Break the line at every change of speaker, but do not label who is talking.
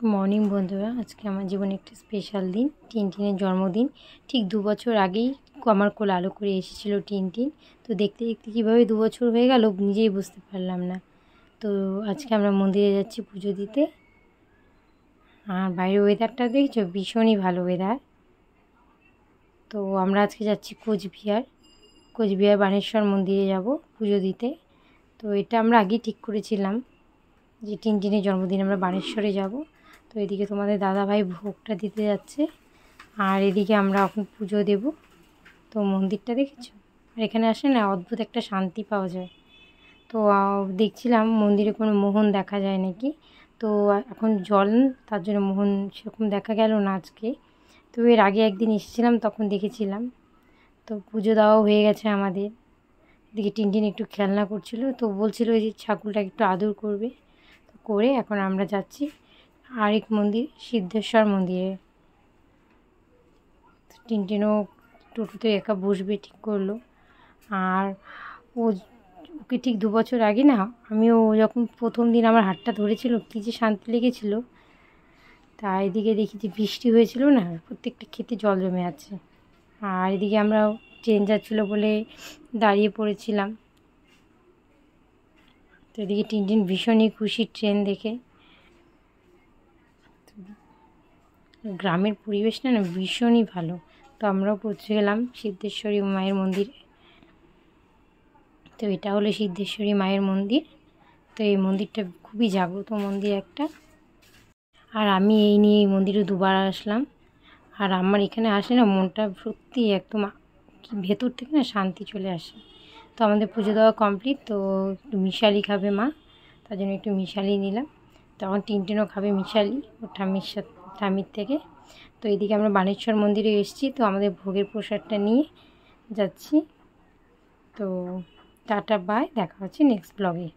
Morning বন্ধুরা, আজকে আমার জীবনে একটা স্পেশাল দিন, টিনটিনের জন্মদিন। ঠিক 2 বছর আগেই আমার কোলে আলো করে এসেছিল টিনটিন। তো দেখতে দেখতে কীভাবে 2 বছর হয়ে গেল নিজেই বুঝতে পারলাম না। তো আজকে আমরা মন্দিরে যাচ্ছি পুজো দিতে। আর বাইরের ওয়েদারটা দেখছো, ভীষণই ভালো ওয়েদার। তো আমরা আজকে যাচ্ছি কোচবিহার বানেশ্বর মন্দিরে যাব পুজো দিতে। তো এটা আমরা আগেই ঠিক করেছিলাম যে টিনটিনের জন্মদিন আমরা বানেশ্বরে যাব। তো এদিকে তোমাদের দাদাভাই ভোগটা দিতে যাচ্ছে, আর এদিকে আমরা এখন পুজো দেব। তো মন্দিরটা দেখেছো, আর এখানে আসলে না অদ্ভুত একটা শান্তি পাওয়া যায়। তো দেখছিলাম মন্দিরে কোনো মোহন দেখা যায় নাকি। তো এখন জল, তার জন্য মোহন সেরকম দেখা গেল না আজকে। তো এর আগে একদিন এসেছিলাম, তখন দেখেছিলাম। তো পুজো দেওয়া হয়ে গেছে আমাদের। এদিকে টিনটিন একটু খেলনা করছিল, তো বলছিল যে ঠাকুরটাকে একটু আদর করবে। তো করে এখন আমরা যাচ্ছি আরেক মন্দির, সিদ্ধেশ্বর মন্দিরে। টিনটিনও টোটোতে একা বসবে ঠিক করলো। আর ওকে ঠিক 2 বছর আগে না, আমিও যখন প্রথম দিন আমার হাতটা ধরেছিল, কী যে শান্তি লেগেছিল। তা এদিকে দেখি যে বৃষ্টি হয়েছিল না, প্রত্যেকটা ক্ষেতে জল জমে আছে। আর এদিকে আমরা ট্রেন যাচ্ছিলো বলে দাঁড়িয়ে পড়েছিলাম। তো এদিকে টিনটিন ভীষণই খুশি ট্রেন দেখে। গ্রামের পরিবেশটা না ভীষণই ভালো। তো আমরাও পৌঁছে গেলাম সিদ্ধেশ্বরী মায়ের মন্দিরে। তো এটা হলো সিদ্ধেশ্বরী মায়ের মন্দির। তো এই মন্দিরটা খুবই জাগ্রত মন্দির একটা। আর আমি এই নিয়ে এই মন্দিরে 2বার আসলাম। আর আমার এখানে আসলে না মনটা সত্যি একদম ভেতর থেকে না শান্তি চলে আসে। তো আমাদের পুজো দেওয়া কমপ্লিট। তো একটু মিশালি খাবে মা, তার জন্য একটু মিশালি নিলাম। তখন টিনটিনও খাবে মিশালি ওর ঠাম্মির থেকে। তো এদিকে আমরা বানেশ্বর মন্দিরে এসেছি। তো আমাদের ভোগের প্রসাদটা নিয়ে যাচ্ছি। তো টাটা বাই, দেখা হচ্ছে নেক্সট ব্লগে।